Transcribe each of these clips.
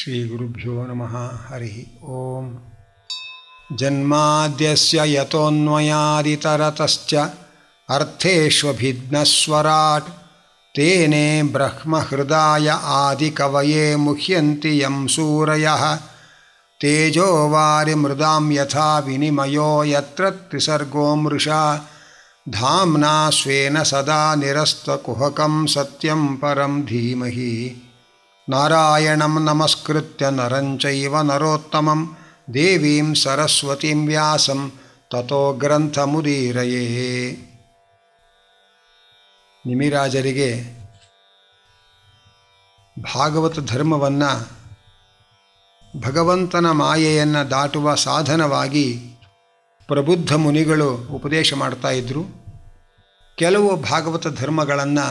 ಶ್ರೀಗುರುಭ್ಯೋ ನಮಃ. ಹರಿ ಓಂ. ಜನ್ಮಾದ್ಯಸ್ಯ ಯತೋನ್ಮಯಾದಿತರತಶ್ಚ ಅರ್ಥೇಷ್ವಭಿಘ್ನಸ್ವರಾಟ್ ತೇನೇ ಬ್ರಹ್ಮಹೃದಾಯ ಆದಿಕವಯೇ ಮುಹ್ಯಂತಿ ಯಂ ಸೂರಯಃ ತೇಜೋ ವಾರಿಮೃದಾಂ ಯಥಾ ವಿನಿಮಯೋ ಯತ್ರ ತ್ರಿಸರ್ಗೋ ಮೃಷಾ ಧಾಮ್ನಾ ಸ್ವೇನ ಸದಾ ನಿರಸ್ತಕುಹಕಂ ಸತ್ಯಂ ಪರಂ ಧೀಮಹಿ. ನಾರಾಯಣಂ ನಮಸ್ಕೃತ್ಯ ನರಂ ಚೈವ ನರೋತ್ತಮಂ ದೇವೀಂ ಸರಸ್ವತೀಂ ವ್ಯಾಸಂ ತತೋ ಗ್ರಂಥಮುದೀರಯೇ. ನಿಮಿರಾಜರಿಗೆ ಭಾಗವತ ಧರ್ಮವನ್ನು ಭಗವಂತನ ಮಾಯೆಯನ್ನು ದಾಟುವ ಸಾಧನವಾಗಿ ಪ್ರಬುದ್ಧ ಮುನಿಗಳು ಉಪದೇಶ ಮಾಡ್ತಾಯಿದ್ರು. ಕೆಲವು ಭಾಗವತ ಧರ್ಮಗಳನ್ನು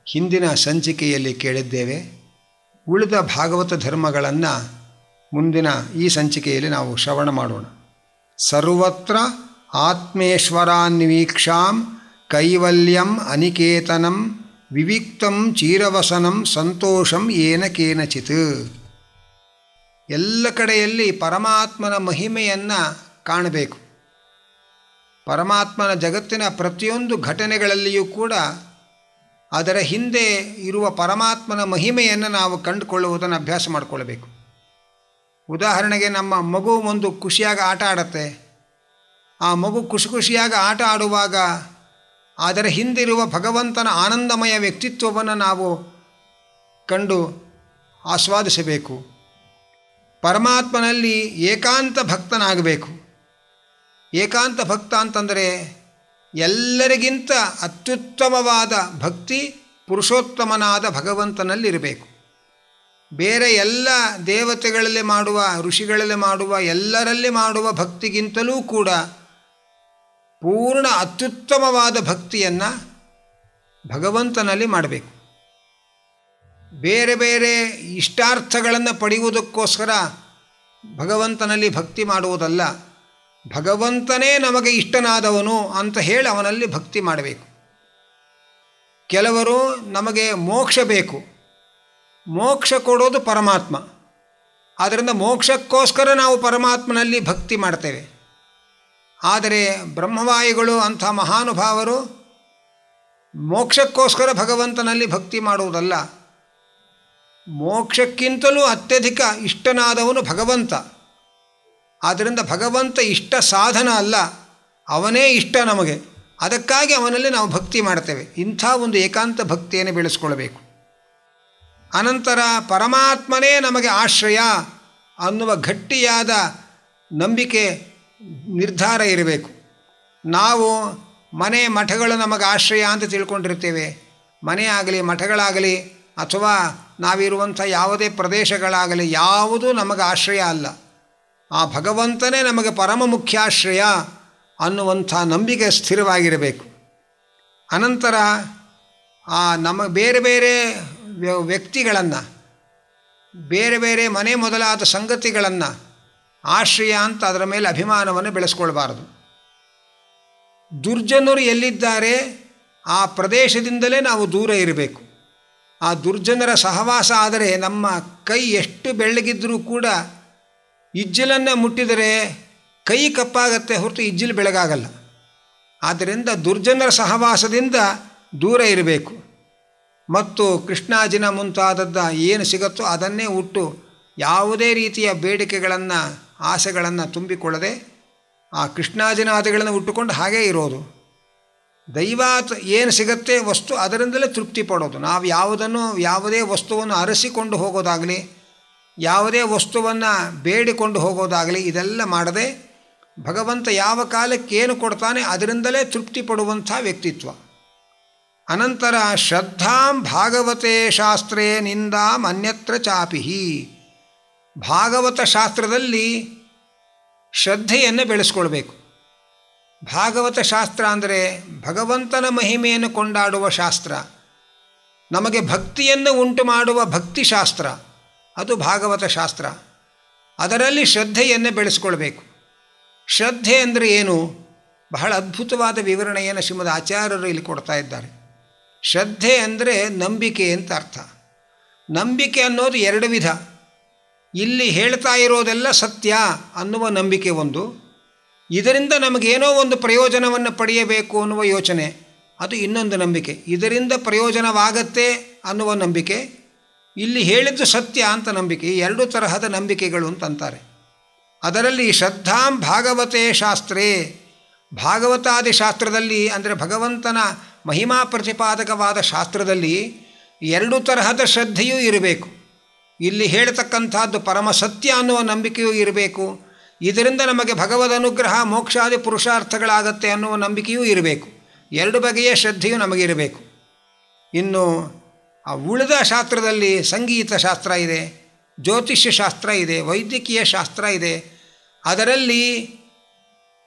ಹಿಂದಿನ ಸಂಚಿಕೆಯಲ್ಲಿ ಕೇಳಿದ್ದೇವೆ. ಉಳಿದ ಭಾಗವತ ಧರ್ಮಗಳನ್ನು ಮುಂದಿನ ಈ ಸಂಚಿಕೆಯಲ್ಲಿ ನಾವು ಶ್ರವಣ ಮಾಡೋಣ. ಸರ್ವತ್ರ ಆತ್ಮೇಶ್ವರಾನ್ವೀಕ್ಷಾಂ ಕೈವಲ್ಯಂ ಅನಿಕೇತನಂ ವಿವಿಕ್ತಂ ಚೀರವಸನಂ ಸಂತೋಷಂ ಏನ ಕೇನಚಿತ್. ಎಲ್ಲ ಕಡೆಯಲ್ಲಿ ಪರಮಾತ್ಮನ ಮಹಿಮೆಯನ್ನು ಕಾಣಬೇಕು. ಪರಮಾತ್ಮನ ಜಗತ್ತಿನ ಪ್ರತಿಯೊಂದು ಘಟನೆಗಳಲ್ಲಿಯೂ ಕೂಡ ಅದರ ಹಿಂದೆ ಇರುವ ಪರಮಾತ್ಮನ ಮಹಿಮೆಯನ್ನು ನಾವು ಕಂಡುಕೊಳ್ಳುವುದನ್ನು ಅಭ್ಯಾಸ ಮಾಡಿಕೊಳ್ಳಬೇಕು. ಉದಾಹರಣೆಗೆ ನಮ್ಮ ಮಗು ಒಂದು ಖುಷಿಯಾಗಿ ಆಟ ಆಡುತ್ತೆ. ಆ ಮಗು ಖುಷಿಯಾಗಿ ಆಟ ಆಡುವಾಗ ಅದರ ಹಿಂದಿರುವ ಭಗವಂತನ ಆನಂದಮಯ ವ್ಯಕ್ತಿತ್ವವನ್ನು ನಾವು ಕಂಡು ಆಸ್ವಾದಿಸಬೇಕು. ಪರಮಾತ್ಮನಲ್ಲಿ ಏಕಾಂತ ಭಕ್ತನಾಗಬೇಕು. ಏಕಾಂತ ಭಕ್ತ ಅಂತಂದರೆ ಎಲ್ಲರಿಗಿಂತ ಅತ್ಯುತ್ತಮವಾದ ಭಕ್ತಿ ಪುರುಷೋತ್ತಮನಾದ ಭಗವಂತನಲ್ಲಿರಬೇಕು. ಬೇರೆ ಎಲ್ಲ ದೇವತೆಗಳಲ್ಲಿ ಮಾಡುವ, ಋಷಿಗಳಲ್ಲಿ ಮಾಡುವ, ಎಲ್ಲರಲ್ಲಿ ಮಾಡುವ ಭಕ್ತಿಗಿಂತಲೂ ಕೂಡ ಪೂರ್ಣ ಅತ್ಯುತ್ತಮವಾದ ಭಕ್ತಿಯನ್ನು ಭಗವಂತನಲ್ಲಿ ಮಾಡಬೇಕು. ಬೇರೆ ಬೇರೆ ಇಷ್ಟಾರ್ಥಗಳನ್ನು ಪಡೆಯುವುದಕ್ಕೋಸ್ಕರ ಭಗವಂತನಲ್ಲಿ ಭಕ್ತಿ ಮಾಡುವುದಲ್ಲ. ಭಗವಂತನೇ ನಮಗೆ ಇಷ್ಟನಾದವನು ಅಂತ ಹೇಳಿ ಅವನಲ್ಲಿ ಭಕ್ತಿ ಮಾಡಬೇಕು. ಕೆಲವರು ನಮಗೆ ಮೋಕ್ಷ ಬೇಕು, ಮೋಕ್ಷ ಕೊಡೋದು ಪರಮಾತ್ಮ. ಆದ್ದರಿಂದ ಮೋಕ್ಷಕ್ಕೋಸ್ಕರ ನಾವು ಪರಮಾತ್ಮನಲ್ಲಿ ಭಕ್ತಿ ಮಾಡ್ತೇವೆ. ಆದರೆ ಬ್ರಹ್ಮವಾಯುಗಳು ಅಂಥ ಮಹಾನುಭಾವರು ಮೋಕ್ಷಕ್ಕೋಸ್ಕರ ಭಗವಂತನಲ್ಲಿ ಭಕ್ತಿ ಮಾಡುವುದಲ್ಲ. ಮೋಕ್ಷಕ್ಕಿಂತಲೂ ಅತ್ಯಧಿಕ ಇಷ್ಟನಾದವನು ಭಗವಂತ. ಆದ್ದರಿಂದ ಭಗವಂತ ಇಷ್ಟ ಸಾಧನ ಅಲ್ಲ, ಅವನೇ ಇಷ್ಟ ನಮಗೆ. ಅದಕ್ಕಾಗಿ ಅವನಲ್ಲಿ ನಾವು ಭಕ್ತಿ ಮಾಡ್ತೇವೆ. ಇಂಥ ಒಂದು ಏಕಾಂತ ಭಕ್ತಿಯನ್ನು ಬೆಳೆಸ್ಕೊಳ್ಬೇಕು. ಅನಂತರ ಪರಮಾತ್ಮನೇ ನಮಗೆ ಆಶ್ರಯ ಅನ್ನುವ ಗಟ್ಟಿಯಾದ ನಂಬಿಕೆ ನಿರ್ಧಾರ ಇರಬೇಕು. ನಾವು ಮನೆ ಮಠಗಳು ನಮಗೆ ಆಶ್ರಯ ಅಂತ ತಿಳ್ಕೊಂಡಿರ್ತೇವೆ. ಮನೆ ಆಗಲಿ, ಮಠಗಳಾಗಲಿ, ಅಥವಾ ನಾವಿರುವಂಥ ಯಾವುದೇ ಪ್ರದೇಶಗಳಾಗಲಿ ಯಾವುದೂ ನಮಗೆ ಆಶ್ರಯ ಅಲ್ಲ. ಆ ಭಗವಂತನೇ ನಮಗೆ ಪರಮ ಮುಖ್ಯಾಶ್ರಯ ಅನ್ನುವಂಥ ನಂಬಿಕೆ ಸ್ಥಿರವಾಗಿರಬೇಕು. ಅನಂತರ ಬೇರೆ ಬೇರೆ ವ್ಯಕ್ತಿಗಳನ್ನು, ಬೇರೆ ಬೇರೆ ಮನೆ ಮೊದಲಾದ ಸಂಗತಿಗಳನ್ನು ಆಶ್ರಯ ಅಂತ ಅದರ ಮೇಲೆ ಅಭಿಮಾನವನ್ನು ಬೆಳೆಸ್ಕೊಳ್ಬಾರದು. ದುರ್ಜನರು ಎಲ್ಲಿದ್ದಾರೆ ಆ ಪ್ರದೇಶದಿಂದಲೇ ನಾವು ದೂರ ಇರಬೇಕು. ಆ ದುರ್ಜನರ ಸಹವಾಸ ಆದರೆ ನಮ್ಮ ಕೈ ಎಷ್ಟು ಬೆಳ್ಳಗಿದ್ದರೂ ಕೂಡ ಇಜ್ಜಲನ್ನು ಮುಟ್ಟಿದರೆ ಕೈ ಕಪ್ಪಾಗತ್ತೆ ಹೊರತು ಇಜ್ಜಲು ಬೆಳಗಾಗಲ್ಲ. ಆದ್ದರಿಂದ ದುರ್ಜನರ ಸಹವಾಸದಿಂದ ದೂರ ಇರಬೇಕು. ಮತ್ತು ಕೃಷ್ಣಾಜಿನ ಮುಂತಾದದ್ದ ಏನು ಸಿಗುತ್ತೋ ಅದನ್ನೇ ಉಟ್ಟು ಯಾವುದೇ ರೀತಿಯ ಬೇಡಿಕೆಗಳನ್ನು, ಆಸೆಗಳನ್ನು ತುಂಬಿಕೊಳ್ಳದೆ ಆ ಕೃಷ್ಣಾಜಿನಾದಿಗಳನ್ನು ಉಟ್ಟುಕೊಂಡು ಹಾಗೇ ಇರೋದು. ದೈವಾತ್ ಏನು ಸಿಗತ್ತೆ ವಸ್ತು ಅದರಿಂದಲೇ ತೃಪ್ತಿ ಪಡೋದು. ನಾವು ಯಾವುದೇ ವಸ್ತುವನ್ನು ಅರಸಿಕೊಂಡು ಹೋಗೋದಾಗಲಿ, ಯಾವುದೇ ವಸ್ತುವನ್ನು ಬೇಡಿಕೊಂಡು ಹೋಗೋದಾಗಲಿ ಇದೆಲ್ಲ ಮಾಡದೆ ಭಗವಂತ ಯಾವ ಕಾಲಕ್ಕೆ ಏನು ಕೊಡ್ತಾನೆ ಅದರಿಂದಲೇ ತೃಪ್ತಿ ಪಡುವಂಥ ವ್ಯಕ್ತಿತ್ವ. ಅನಂತರ ಶ್ರದ್ಧಾಂ ಭಾಗವತೆ ಶಾಸ್ತ್ರೇ ನಿಂದಾಂ ಅನ್ಯತ್ರ ಚಾಪಿಹಿ. ಭಾಗವತ ಶಾಸ್ತ್ರದಲ್ಲಿ ಶ್ರದ್ಧೆಯನ್ನು ಬೆಳೆಸ್ಕೊಳ್ಬೇಕು. ಭಾಗವತ ಶಾಸ್ತ್ರ ಅಂದರೆ ಭಗವಂತನ ಮಹಿಮೆಯನ್ನು ಕೊಂಡಾಡುವ ಶಾಸ್ತ್ರ, ನಮಗೆ ಭಕ್ತಿಯನ್ನು ಉಂಟು ಮಾಡುವ ಭಕ್ತಿಶಾಸ್ತ್ರ, ಅದು ಭಾಗವತ ಶಾಸ್ತ್ರ. ಅದರಲ್ಲಿ ಶ್ರದ್ಧೆಯನ್ನು ಬೆಳೆಸ್ಕೊಳ್ಬೇಕು. ಶ್ರದ್ಧೆ ಅಂದರೆ ಏನು? ಬಹಳ ಅದ್ಭುತವಾದ ವಿವರಣೆಯನ್ನು ಶ್ರೀಮದ್ ಆಚಾರ್ಯರು ಇಲ್ಲಿ ಕೊಡ್ತಾ ಇದ್ದಾರೆ. ಶ್ರದ್ಧೆ ಅಂದರೆ ನಂಬಿಕೆ ಅಂತ ಅರ್ಥ. ನಂಬಿಕೆ ಅನ್ನೋದು ಎರಡು ವಿಧ. ಇಲ್ಲಿ ಹೇಳ್ತಾ ಇರೋದೆಲ್ಲ ಸತ್ಯ ಅನ್ನುವ ನಂಬಿಕೆ ಒಂದು, ಇದರಿಂದ ನಮಗೇನೋ ಒಂದು ಪ್ರಯೋಜನವನ್ನು ಪಡೆಯಬೇಕು ಅನ್ನುವ ಯೋಚನೆ ಅದು ಇನ್ನೊಂದು ನಂಬಿಕೆ. ಇದರಿಂದ ಪ್ರಯೋಜನವಾಗತ್ತೆ ಅನ್ನುವ ನಂಬಿಕೆ, ಇಲ್ಲಿ ಹೇಳಿದ್ದು ಸತ್ಯ ಅಂತ ನಂಬಿಕೆ. ಈ ಎರಡು ತರಹದ ನಂಬಿಕೆಗಳು ಅಂತಂತಾರೆ. ಅದರಲ್ಲಿ ಶ್ರದ್ಧಾಂ ಭಾಗವತೆ ಶಾಸ್ತ್ರೇ, ಭಾಗವತಾದಿ ಶಾಸ್ತ್ರದಲ್ಲಿ ಅಂದರೆ ಭಗವಂತನ ಮಹಿಮಾ ಪ್ರತಿಪಾದಕವಾದ ಶಾಸ್ತ್ರದಲ್ಲಿ ಎರಡು ತರಹದ ಶ್ರದ್ಧೆಯೂ ಇರಬೇಕು. ಇಲ್ಲಿ ಹೇಳ್ತಕ್ಕಂಥದ್ದು ಪರಮ ಸತ್ಯ ಅನ್ನುವ ನಂಬಿಕೆಯೂ ಇರಬೇಕು, ಇದರಿಂದ ನಮಗೆ ಭಗವದ್ ಅನುಗ್ರಹ ಮೋಕ್ಷಾದಿ ಪುರುಷಾರ್ಥಗಳಾಗತ್ತೆ ಅನ್ನುವ ನಂಬಿಕೆಯೂ ಇರಬೇಕು. ಎರಡು ಬಗೆಯ ಶ್ರದ್ಧೆಯೂ ನಮಗಿರಬೇಕು. ಇನ್ನು ಆ ಉಳಿದ ಶಾಸ್ತ್ರದಲ್ಲಿ ಸಂಗೀತ ಶಾಸ್ತ್ರ ಇದೆ, ಜ್ಯೋತಿಷ್ಯ ಶಾಸ್ತ್ರ ಇದೆ, ವೈದ್ಯಕೀಯ ಶಾಸ್ತ್ರ ಇದೆ. ಅದರಲ್ಲಿ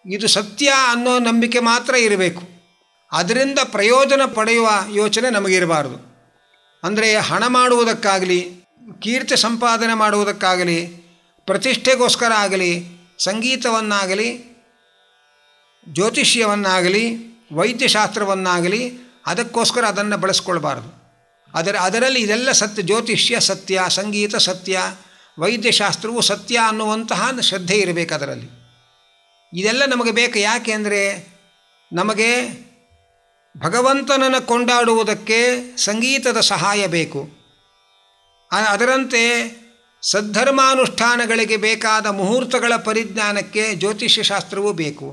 ಇದು ಸತ್ಯ ಅನ್ನೋ ನಂಬಿಕೆ ಮಾತ್ರ ಇರಬೇಕು. ಅದರಿಂದ ಪ್ರಯೋಜನ ಪಡೆಯುವ ಯೋಚನೆ ನಮಗಿರಬಾರ್ದು. ಅಂದರೆ ಹಣ ಮಾಡುವುದಕ್ಕಾಗಲಿ, ಕೀರ್ತಿ ಸಂಪಾದನೆ ಮಾಡುವುದಕ್ಕಾಗಲಿ, ಪ್ರತಿಷ್ಠೆಗೋಸ್ಕರ ಆಗಲಿ, ಸಂಗೀತವನ್ನಾಗಲಿ, ಜ್ಯೋತಿಷ್ಯವನ್ನಾಗಲಿ, ವೈದ್ಯಶಾಸ್ತ್ರವನ್ನಾಗಲಿ ಅದಕ್ಕೋಸ್ಕರ ಅದನ್ನು ಬಳಸ್ಕೊಳ್ಬಾರ್ದು. ಅದರಲ್ಲಿ ಇದೆಲ್ಲ ಸತ್ಯ, ಜ್ಯೋತಿಷ್ಯ ಸತ್ಯ, ಸಂಗೀತ ಸತ್ಯ, ವೈದ್ಯಶಾಸ್ತ್ರವು ಸತ್ಯ ಅನ್ನುವಂತಹ ಶ್ರದ್ಧೆ ಇರಬೇಕು ಅದರಲ್ಲಿ. ಇದೆಲ್ಲ ನಮಗೆ ಬೇಕು. ಯಾಕೆ ಅಂದರೆ ನಮಗೆ ಭಗವಂತನನ್ನು ಕೊಂಡಾಡುವುದಕ್ಕೆ ಸಂಗೀತದ ಸಹಾಯ ಬೇಕು. ಅದರಂತೆ ಸದ್ಧರ್ಮಾನುಷ್ಠಾನಗಳಿಗೆ ಬೇಕಾದ ಮುಹೂರ್ತಗಳ ಪರಿಜ್ಞಾನಕ್ಕೆ ಜ್ಯೋತಿಷ್ಯ ಶಾಸ್ತ್ರವೂ ಬೇಕು.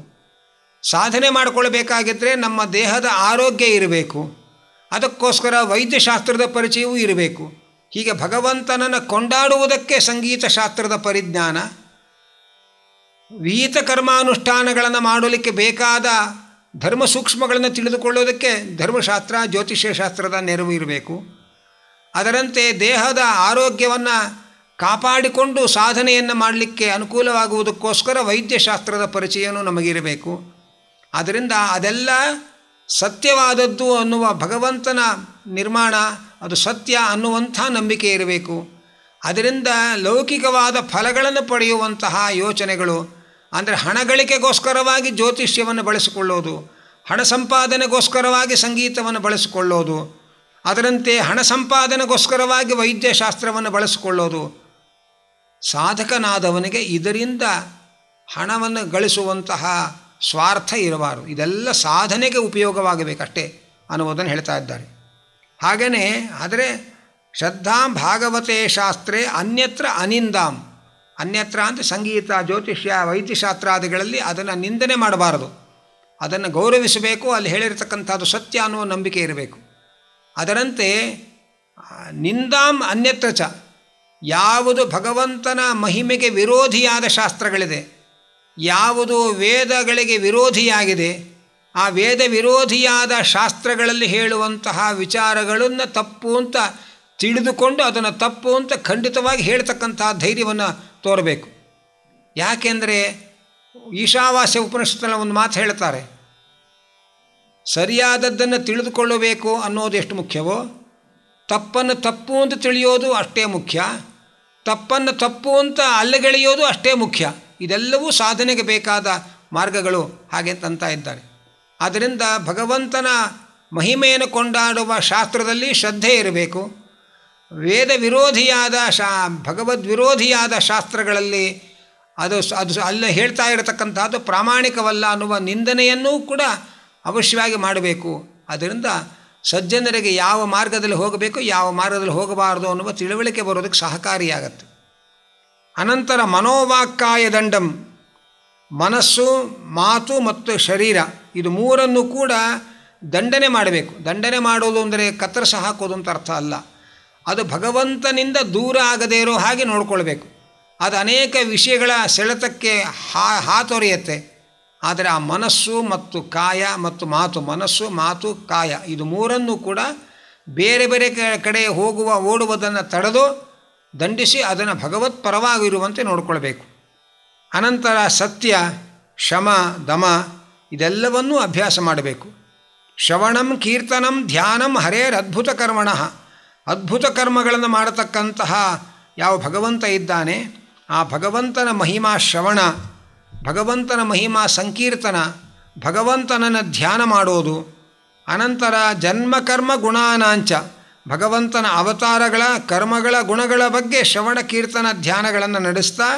ಸಾಧನೆ ಮಾಡಿಕೊಳ್ಬೇಕಾಗಿದ್ದರೆ ನಮ್ಮ ದೇಹದ ಆರೋಗ್ಯ ಇರಬೇಕು, ಅದಕ್ಕೋಸ್ಕರ ವೈದ್ಯಶಾಸ್ತ್ರದ ಪರಿಚಯವೂ ಇರಬೇಕು. ಹೀಗೆ ಭಗವಂತನನ್ನು ಕೊಂಡಾಡುವುದಕ್ಕೆ ಸಂಗೀತ ಶಾಸ್ತ್ರದ ಪರಿಜ್ಞಾನ, ವಿಹಿತ ಕರ್ಮಾನುಷ್ಠಾನಗಳನ್ನು ಮಾಡಲಿಕ್ಕೆ ಬೇಕಾದ ಧರ್ಮ ಸೂಕ್ಷ್ಮಗಳನ್ನು ತಿಳಿದುಕೊಳ್ಳೋದಕ್ಕೆ ಧರ್ಮಶಾಸ್ತ್ರ, ಜ್ಯೋತಿಷ್ಯ ಶಾಸ್ತ್ರದ ನೆರವು ಇರಬೇಕು. ಅದರಂತೆ ದೇಹದ ಆರೋಗ್ಯವನ್ನು ಕಾಪಾಡಿಕೊಂಡು ಸಾಧನೆಯನ್ನು ಮಾಡಲಿಕ್ಕೆ ಅನುಕೂಲವಾಗುವುದಕ್ಕೋಸ್ಕರ ವೈದ್ಯಶಾಸ್ತ್ರದ ಪರಿಚಯನೂ ನಮಗಿರಬೇಕು. ಆದ್ದರಿಂದ ಅದೆಲ್ಲ ಸತ್ಯವಾದದ್ದು ಅನ್ನುವ ಭಗವಂತನ ನಿರ್ಮಾಣ ಅದು ಸತ್ಯ ಅನ್ನುವಂಥ ನಂಬಿಕೆ ಇರಬೇಕು. ಅದರಿಂದ ಲೌಕಿಕವಾದ ಫಲಗಳನ್ನು ಪಡೆಯುವಂತಹ ಯೋಚನೆಗಳು, ಅಂದರೆ ಹಣಗಳಿಕೆಗೋಸ್ಕರವಾಗಿ ಜ್ಯೋತಿಷ್ಯವನ್ನು ಬಳಸಿಕೊಳ್ಳೋದು, ಹಣ ಸಂಪಾದನೆಗೋಸ್ಕರವಾಗಿ ಸಂಗೀತವನ್ನು ಬಳಸಿಕೊಳ್ಳೋದು, ಅದರಂತೆ ಹಣ ಸಂಪಾದನೆಗೋಸ್ಕರವಾಗಿ ವೈದ್ಯಶಾಸ್ತ್ರವನ್ನು ಬಳಸಿಕೊಳ್ಳೋದು, ಸಾಧಕನಾದವನಿಗೆ ಇದರಿಂದ ಹಣವನ್ನು ಗಳಿಸುವಂತಹ ಸ್ವಾರ್ಥ ಇರಬಾರದು. ಇದೆಲ್ಲ ಸಾಧನೆಗೆ ಉಪಯೋಗವಾಗಬೇಕಷ್ಟೇ ಅನ್ನುವುದನ್ನು ಹೇಳ್ತಾ ಇದ್ದಾರೆ. ಹಾಗೆಯೇ ಆದರೆ ಶ್ರದ್ಧಾಂ ಭಾಗವತೆ ಶಾಸ್ತ್ರೇ ಅನ್ಯತ್ರ ಅನಿಂದಾಂ, ಅನ್ಯತ್ರ ಅಂದರೆ ಸಂಗೀತ, ಜ್ಯೋತಿಷ್ಯ, ವೈದ್ಯಶಾಸ್ತ್ರಾದಿಗಳಲ್ಲಿ ಅದನ್ನು ನಿಂದನೆ ಮಾಡಬಾರದು, ಅದನ್ನು ಗೌರವಿಸಬೇಕು. ಅಲ್ಲಿ ಹೇಳಿರ್ತಕ್ಕಂಥದ್ದು ಸತ್ಯ ಅನ್ನುವ ನಂಬಿಕೆ ಇರಬೇಕು. ಅದರಂತೆ ನಿಂದಾಂ ಅನ್ಯತ್ರ ಚ, ಯಾವುದು ಭಗವಂತನ ಮಹಿಮೆಗೆ ವಿರೋಧಿಯಾದ ಶಾಸ್ತ್ರಗಳಿದೆ, ಯಾವುದು ವೇದಗಳಿಗೆ ವಿರೋಧಿಯಾಗಿದೆ, ಆ ವೇದ ವಿರೋಧಿಯಾದ ಶಾಸ್ತ್ರಗಳಲ್ಲಿ ಹೇಳುವಂತಹ ವಿಚಾರಗಳನ್ನು ತಪ್ಪು ಅಂತ ತಿಳಿದುಕೊಂಡು ಅದನ್ನು ತಪ್ಪು ಅಂತ ಖಂಡಿತವಾಗಿ ಹೇಳ್ತಕ್ಕಂತಹ ಧೈರ್ಯವನ್ನು ತೋರಬೇಕು. ಯಾಕೆಂದರೆ ಈಶಾವಾಸ್ಯ ಉಪನಿಷತ್ತಿನ ಒಂದು ಮಾತು ಹೇಳ್ತಾರೆ, ಸರಿಯಾದದ್ದನ್ನು ತಿಳಿದುಕೊಳ್ಳಬೇಕು ಅನ್ನೋದು ಎಷ್ಟು ಮುಖ್ಯವೋ, ತಪ್ಪನ್ನು ತಪ್ಪು ಅಂತ ತಿಳಿಯೋದು ಅಷ್ಟೇ ಮುಖ್ಯ, ತಪ್ಪನ್ನು ತಪ್ಪು ಅಂತ ಅಲ್ಲಗೆಳೆಯೋದು ಅಷ್ಟೇ ಮುಖ್ಯ. ಇದೆಲ್ಲವೂ ಸಾಧನೆಗೆ ಬೇಕಾದ ಮಾರ್ಗಗಳು ಹಾಗೆ ಅಂತ ಇದ್ದಾರೆ. ಆದ್ದರಿಂದ ಭಗವಂತನ ಮಹಿಮೆಯನ್ನು ಕೊಂಡಾಡುವ ಶಾಸ್ತ್ರದಲ್ಲಿ ಶ್ರದ್ಧೆ ಇರಬೇಕು. ವೇದ ವಿರೋಧಿಯಾದ ಭಗವದ್ ವಿರೋಧಿಯಾದ ಶಾಸ್ತ್ರಗಳಲ್ಲಿ ಅದು ಅಲ್ಲಿ ಹೇಳ್ತಾ ಇರತಕ್ಕಂಥದ್ದು ಪ್ರಾಮಾಣಿಕವಲ್ಲ ಅನ್ನುವ ನಿಂದನೆಯನ್ನೂ ಕೂಡ ಅವಶ್ಯವಾಗಿ ಮಾಡಬೇಕು. ಅದರಿಂದ ಸಜ್ಜನರಿಗೆ ಯಾವ ಮಾರ್ಗದಲ್ಲಿ ಹೋಗಬೇಕು, ಯಾವ ಮಾರ್ಗದಲ್ಲಿ ಹೋಗಬಾರದು ಅನ್ನುವ ತಿಳುವಳಿಕೆ ಬರೋದಕ್ಕೆ ಸಹಕಾರಿಯಾಗತ್ತೆ. ಅನಂತರ ಮನೋವಾಕ್ಕಾಯ ದಂಡಂ, ಮನಸ್ಸು, ಮಾತು ಮತ್ತು ಶರೀರ ಇದು ಮೂರನ್ನು ಕೂಡ ದಂಡನೆ ಮಾಡಬೇಕು. ದಂಡನೆ ಮಾಡೋದು ಅಂದರೆ ಕತ್ತರಿಸಿ ಹಾಕೋದು ಅಂತ ಅರ್ಥ ಅಲ್ಲ, ಅದು ಭಗವಂತನಿಂದ ದೂರ ಆಗದೇ ಇರೋ ಹಾಗೆ ನೋಡ್ಕೊಳ್ಬೇಕು. ಅದು ಅನೇಕ ವಿಷಯಗಳ ಸೆಳೆತಕ್ಕೆ ಹಾತೊರೆಯುತ್ತೆ. ಆದರೆ ಆ ಮನಸ್ಸು ಮತ್ತು ಕಾಯ ಮತ್ತು ಮಾತು, ಮನಸ್ಸು, ಮಾತು, ಕಾಯ ಇದು ಮೂರನ್ನು ಕೂಡ ಬೇರೆ ಬೇರೆ ಕಡೆ ಓಡುವುದನ್ನು ತಡೆದು ದಂಡಿಸಿ ಅದನ್ನು ಭಗವತ್ ಪರವಾಗಿರುವಂತೆ ನೋಡಿಕೊಳ್ಬೇಕು. ಅನಂತರ ಸತ್ಯ, ಶಮ, ದಮ ಇದೆಲ್ಲವನ್ನೂ ಅಭ್ಯಾಸ ಮಾಡಬೇಕು. ಶ್ರವಣಂ, ಕೀರ್ತನಂ, ಧ್ಯಾನಂ ಹರೇರ್ ಅದ್ಭುತ ಕರ್ಮಣಃ, ಅದ್ಭುತ ಕರ್ಮಗಳನ್ನು ಮಾಡತಕ್ಕಂತಹ ಯಾವ ಭಗವಂತ ಇದ್ದಾನೆ ಆ ಭಗವಂತನ ಮಹಿಮಾ ಶ್ರವಣ, ಭಗವಂತನ ಮಹಿಮಾ ಸಂಕೀರ್ತನ, ಭಗವಂತನನ್ನು ಧ್ಯಾನ ಮಾಡೋದು. ಅನಂತರ ಜನ್ಮಕರ್ಮ ಗುಣಾನಾಂಚ, ಭಗವಂತನ ಅವತಾರಗಳ ಕರ್ಮಗಳ ಗುಣಗಳ ಬಗ್ಗೆ ಶ್ರವಣ ಕೀರ್ತನ ಧ್ಯಾನಗಳನ್ನು ನಡೆಸ್ತಾ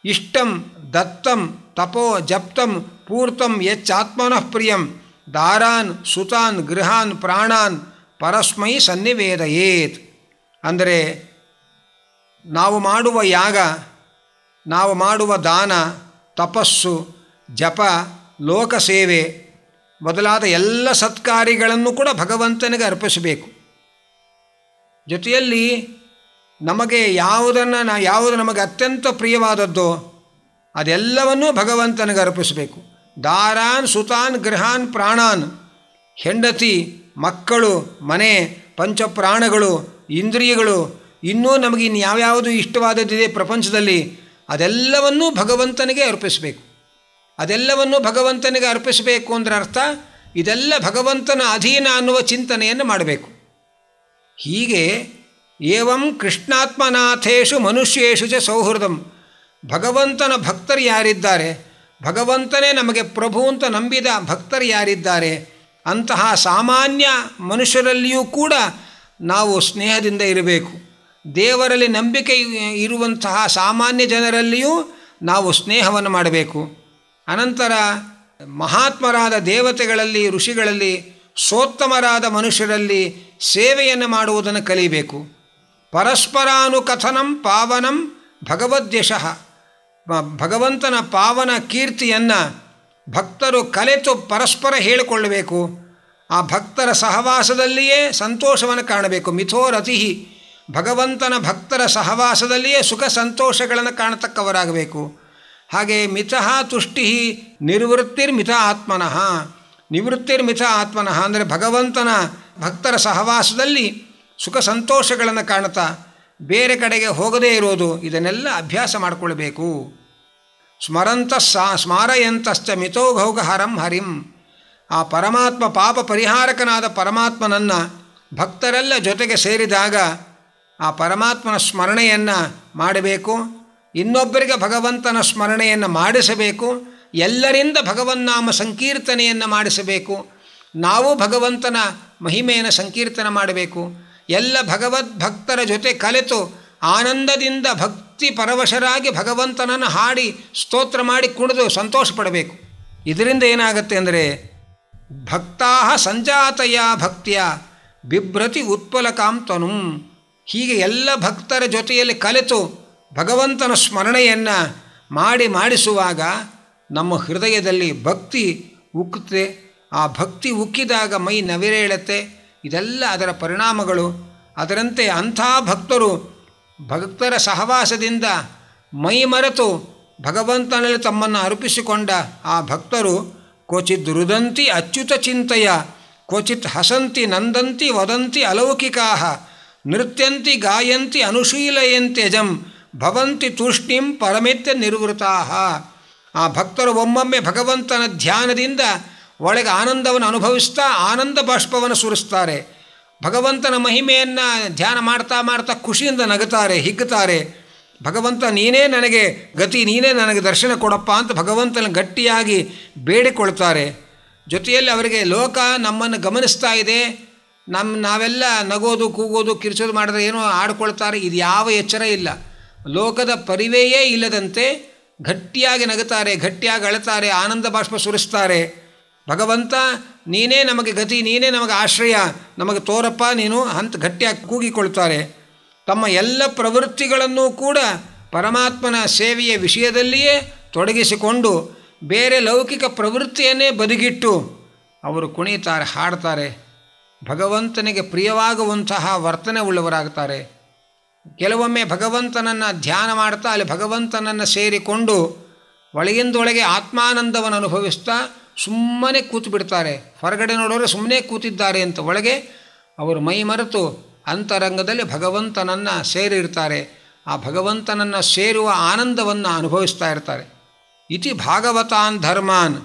ಇಷ್ಟಂ ದತ್ತಂ ತಪೋ ಜಪ್ತಂ ಪೂರ್ತಂ ಯಚ್ಚಾತ್ಮನಃ ಪ್ರಿಯಂ ದಾರಾನ್ ಸುತಾನ್ ಗೃಹಾನ್ ಪ್ರಾಣಾನ್ ಪರಸ್ಮೈ ಸನ್ನಿವೇದಯೇತ್. ಅಂದರೆ ನಾವು ಮಾಡುವ ಯಾಗ, ನಾವು ಮಾಡುವ ದಾನ, ತಪಸ್ಸು, ಜಪ, ಲೋಕಸೇವೆ ಮೊದಲಾದ ಎಲ್ಲ ಸತ್ಕಾರ್ಯಗಳನ್ನು ಕೂಡ ಭಗವಂತನಿಗೆ ಅರ್ಪಿಸಬೇಕು. ಜೊತೆಯಲ್ಲಿ ನಮಗೆ ಯಾವುದು ನಮಗೆ ಅತ್ಯಂತ ಪ್ರಿಯವಾದದ್ದೋ ಅದೆಲ್ಲವನ್ನೂ ಭಗವಂತನಿಗೆ ಅರ್ಪಿಸಬೇಕು. ದಾರಾನ್ ಸುತಾನ್ ಗೃಹಾನ್ ಪ್ರಾಣಾನ್, ಹೆಂಡತಿ, ಮಕ್ಕಳು, ಮನೆ, ಪಂಚಪ್ರಾಣಗಳು, ಇಂದ್ರಿಯಗಳು, ಇನ್ನೂ ನಮಗೆ ಯಾವ್ಯಾವುದು ಇಷ್ಟವಾದದ್ದಿದೆ ಪ್ರಪಂಚದಲ್ಲಿ ಅದೆಲ್ಲವನ್ನೂ ಭಗವಂತನಿಗೆ ಅರ್ಪಿಸಬೇಕು. ಅದೆಲ್ಲವನ್ನೂ ಭಗವಂತನಿಗೆ ಅರ್ಪಿಸಬೇಕು ಅಂದರೆ ಅರ್ಥ ಇದೆಲ್ಲ ಭಗವಂತನ ಅಧೀನ ಅನ್ನುವ ಚಿಂತನೆಯನ್ನು ಮಾಡಬೇಕು. ಹೀಗೆ ಏವಂ ಕೃಷ್ಣಾತ್ಮನಾಥೇಶು ಮನುಷ್ಯೇಶು ಚ ಸೌಹೃದಂ. ಭಗವಂತನ ಭಕ್ತರು ಯಾರಿದ್ದಾರೆ, ಭಗವಂತನೇ ನಮಗೆ ಪ್ರಭು ಅಂತ ನಂಬಿದ ಭಕ್ತರು ಯಾರಿದ್ದಾರೆ, ಅಂತಹ ಸಾಮಾನ್ಯ ಮನುಷ್ಯರಲ್ಲಿಯೂ ಕೂಡ ನಾವು ಸ್ನೇಹದಿಂದ ಇರಬೇಕು. ದೇವರಲ್ಲಿ ನಂಬಿಕೆ ಇರುವಂತಹ ಸಾಮಾನ್ಯ ಜನರಲ್ಲಿಯೂ ನಾವು ಸ್ನೇಹವನ್ನು ಮಾಡಬೇಕು. ಅನಂತರ ಮಹಾತ್ಮರಾದ ದೇವತೆಗಳಲ್ಲಿ, ಋಷಿಗಳಲ್ಲಿ, ಸೋತ್ತಮರಾದ ಮನುಷ್ಯರಲ್ಲಿ ಸೇವೆಯನ್ನು ಮಾಡುವುದನ್ನು ಕಲಿಬೇಕು. ಪರಸ್ಪರಾನುಕಥನಂ ಪಾವನಂ ಭಗವದ್ಯಶಃ. ಭಗವಂತನ ಪಾವನ ಕೀರ್ತಿಯನ್ನು ಭಕ್ತರು ಕಲೆತು ಪರಸ್ಪರ ಹೇಳಿಕೊಳ್ಳಬೇಕು. ಆ ಭಕ್ತರ ಸಹವಾಸದಲ್ಲಿಯೇ ಸಂತೋಷವನ್ನು ಕಾಣಬೇಕು. ಮಿಥೋರತಿ, ಭಗವಂತನ ಭಕ್ತರ ಸಹವಾಸದಲ್ಲಿಯೇ ಸುಖ ಸಂತೋಷಗಳನ್ನು ಕಾಣತಕ್ಕವರಾಗಬೇಕು. ಹಾಗೆ ಮಿತಃ ತುಷ್ಟಿ ನಿರ್ವೃತ್ತಿರ್ಮಿತ ಆತ್ಮನಃ. ನಿವೃತ್ತಿರ್ಮಿತ ಆತ್ಮನಃ ಅಂದರೆ ಭಗವಂತನ ಭಕ್ತರ ಸಹವಾಸದಲ್ಲಿ ಸುಖ ಸಂತೋಷಗಳನ್ನು ಕಾಣ್ತಾ ಬೇರೆ ಕಡೆಗೆ ಹೋಗದೇ ಇರೋದು, ಇದನ್ನೆಲ್ಲ ಅಭ್ಯಾಸ ಮಾಡಿಕೊಳ್ಬೇಕು. ಸ್ಮಾರಯಂತಶ್ಚ ಮಿತೋಘೌಘಹರಂ ಹರಿಂ. ಆ ಪರಮಾತ್ಮ ಪಾಪ ಪರಿಹಾರಕನಾದ ಪರಮಾತ್ಮನನ್ನು ಭಕ್ತರೆಲ್ಲ ಜೊತೆಗೆ ಸೇರಿದಾಗ ಆ ಪರಮಾತ್ಮನ ಸ್ಮರಣೆಯನ್ನು ಮಾಡಬೇಕು. ಇನ್ನೊಬ್ಬರಿಗೆ ಭಗವಂತನ ಸ್ಮರಣೆಯನ್ನು ಮಾಡಿಸಬೇಕು. ಎಲ್ಲರಿಂದ ಭಗವನ್ನಾಮ ಸಂಕೀರ್ತನೆಯನ್ನು ಮಾಡಿಸಬೇಕು. ನಾವು ಭಗವಂತನ ಮಹಿಮೆಯನ್ನು ಸಂಕೀರ್ತನೆ ಮಾಡಬೇಕು. ಎಲ್ಲ ಭಗವದ್ಭಕ್ತರ ಜೊತೆ ಕಲೆತು ಆನಂದದಿಂದ ಭಕ್ತಿ ಪರವಶರಾಗಿ ಭಗವಂತನನ್ನು ಹಾಡಿ ಸ್ತೋತ್ರ ಮಾಡಿ ಕುಣಿದು ಸಂತೋಷ ಪಡಬೇಕು. ಇದರಿಂದ ಏನಾಗುತ್ತೆ ಅಂದರೆ ಭಕ್ತಾ ಸಂಜಾತಯ ಭಕ್ತಿಯ ಬಿಭ್ರತಿ ಉತ್ಪಲಕಾಂ ತನು. ಹೀಗೆ ಎಲ್ಲ ಭಕ್ತರ ಜೊತೆಯಲ್ಲಿ ಕಲೆತು ಭಗವಂತನ ಸ್ಮರಣೆಯನ್ನು ಮಾಡಿಸುವಾಗ ನಮ್ಮ ಹೃದಯದಲ್ಲಿ ಭಕ್ತಿ ಉಕ್ಕುತ್ತೆ. ಆ ಭಕ್ತಿ ಉಕ್ಕಿದಾಗ ಮೈ ನವಿರೇಳುತ್ತೆ. ಇದೆಲ್ಲ ಅದರ ಪರಿಣಾಮಗಳು. ಅದರಂತೆ ಅಂಥ ಭಕ್ತರ ಸಹವಾಸದಿಂದ ಮೈ ಮರೆತು ಭಗವಂತನಲ್ಲಿ ತಮ್ಮನ್ನು ಅರ್ಪಿಸಿಕೊಂಡ ಆ ಭಕ್ತರು ಕ್ವಚಿತ್ ರುದಂತಿ ಅಚ್ಯುತ ಚಿಂತೆಯ, ಕ್ವಚಿತ್ ಹಸಂತಿ ನಂದಂತಿ ವದಂತಿ ಅಲೌಕಿಕಾ, ನೃತ್ಯಂತಿ ಗಾಯಂತಿ ಅನುಶೀಲಯಂತ್ಯಜಂ ಭವಂತಿ ತೂಷ್ಣಿಂ ಪರಮಿತ್ಯ ನಿರ್ವೃತಾ. ಆ ಭಕ್ತರು ಒಮ್ಮೊಮ್ಮೆ ಭಗವಂತನ ಧ್ಯಾನದಿಂದ ಒಳಗೆ ಆನಂದವನ್ನು ಅನುಭವಿಸ್ತಾ ಆನಂದ ಬಾಷ್ಪವನ್ನು ಸುರಿಸ್ತಾರೆ. ಭಗವಂತನ ಮಹಿಮೆಯನ್ನು ಧ್ಯಾನ ಮಾಡ್ತಾ ಮಾಡ್ತಾ ಖುಷಿಯಿಂದ ನಗುತ್ತಾರೆ, ಹಿಗ್ಗುತ್ತಾರೆ. ಭಗವಂತ ನೀನೇ ನನಗೆ ಗತಿ, ನೀನೇ ನನಗೆ ದರ್ಶನ ಕೊಡಪ್ಪ ಅಂತ ಭಗವಂತನ ಗಟ್ಟಿಯಾಗಿ ಬೇಡಿಕೊಳ್ತಾರೆ. ಜೊತೆಯಲ್ಲಿ ಅವರಿಗೆ ಲೋಕ ನಮ್ಮನ್ನು ಗಮನಿಸ್ತಾ ಇದೆ, ನಾವೆಲ್ಲ ನಗೋದು ಕೂಗೋದು ಕಿರ್ಚೋದು ಮಾಡಿದ್ರೆ ಏನೋ ಆಡ್ಕೊಳ್ತಾರೆ, ಇದು ಯಾವ ಎಚ್ಚರ ಇಲ್ಲ. ಲೋಕದ ಪರಿವೆಯೇ ಇಲ್ಲದಂತೆ ಗಟ್ಟಿಯಾಗಿ ನಗುತ್ತಾರೆ, ಗಟ್ಟಿಯಾಗಿ ಅಳುತ್ತಾರೆ, ಆನಂದ ಬಾಷ್ಪ ಸುರಿಸ್ತಾರೆ. ಭಗವಂತ ನೀನೇ ನಮಗೆ ಗತಿ, ನೀನೇ ನಮಗೆ ಆಶ್ರಯ, ನಮಗೆ ತೋರಪ್ಪ ನೀನು ಅಂತ ಗಟ್ಟಿಯಾಗಿ ಕೂಗಿಕೊಳ್ತಾರೆ. ತಮ್ಮ ಎಲ್ಲ ಪ್ರವೃತ್ತಿಗಳನ್ನು ಕೂಡ ಪರಮಾತ್ಮನ ಸೇವೆಯ ವಿಷಯದಲ್ಲಿಯೇ ತೊಡಗಿಸಿಕೊಂಡು ಬೇರೆ ಲೌಕಿಕ ಪ್ರವೃತ್ತಿಯನ್ನೇ ಬದಿಗಿಟ್ಟು ಅವರು ಕುಣಿತಾರೆ, ಹಾಡ್ತಾರೆ. ಭಗವಂತನಿಗೆ ಪ್ರಿಯವಾಗುವಂತಹ ವರ್ತನೆ ಉಳ್ಳವರಾಗ್ತಾರೆ. ಕೆಲವೊಮ್ಮೆ ಭಗವಂತನನ್ನು ಧ್ಯಾನ ಮಾಡ್ತಾ ಅಲ್ಲಿ ಭಗವಂತನನ್ನು ಸೇರಿಕೊಂಡು ಒಳಗಿಂದೊಳಗೆ ಆತ್ಮಾನಂದವನ್ನು ಅನುಭವಿಸ್ತಾ ಸುಮ್ಮನೆ ಕೂತು ಬಿಡ್ತಾರೆ. ಹೊರಗಡೆ ನೋಡೋರು ಸುಮ್ಮನೆ ಕೂತಿದ್ದಾರೆ ಅಂತ, ಒಳಗೆ ಅವರು ಮೈ ಮರೆತು ಅಂತರಂಗದಲ್ಲಿ ಭಗವಂತನನ್ನು ಸೇರಿರ್ತಾರೆ. ಆ ಭಗವಂತನನ್ನು ಸೇರುವ ಆನಂದವನ್ನು ಅನುಭವಿಸ್ತಾ ಇರ್ತಾರೆ. ಇತಿ ಭಾಗವತಾನ್ ಧರ್ಮಾನ್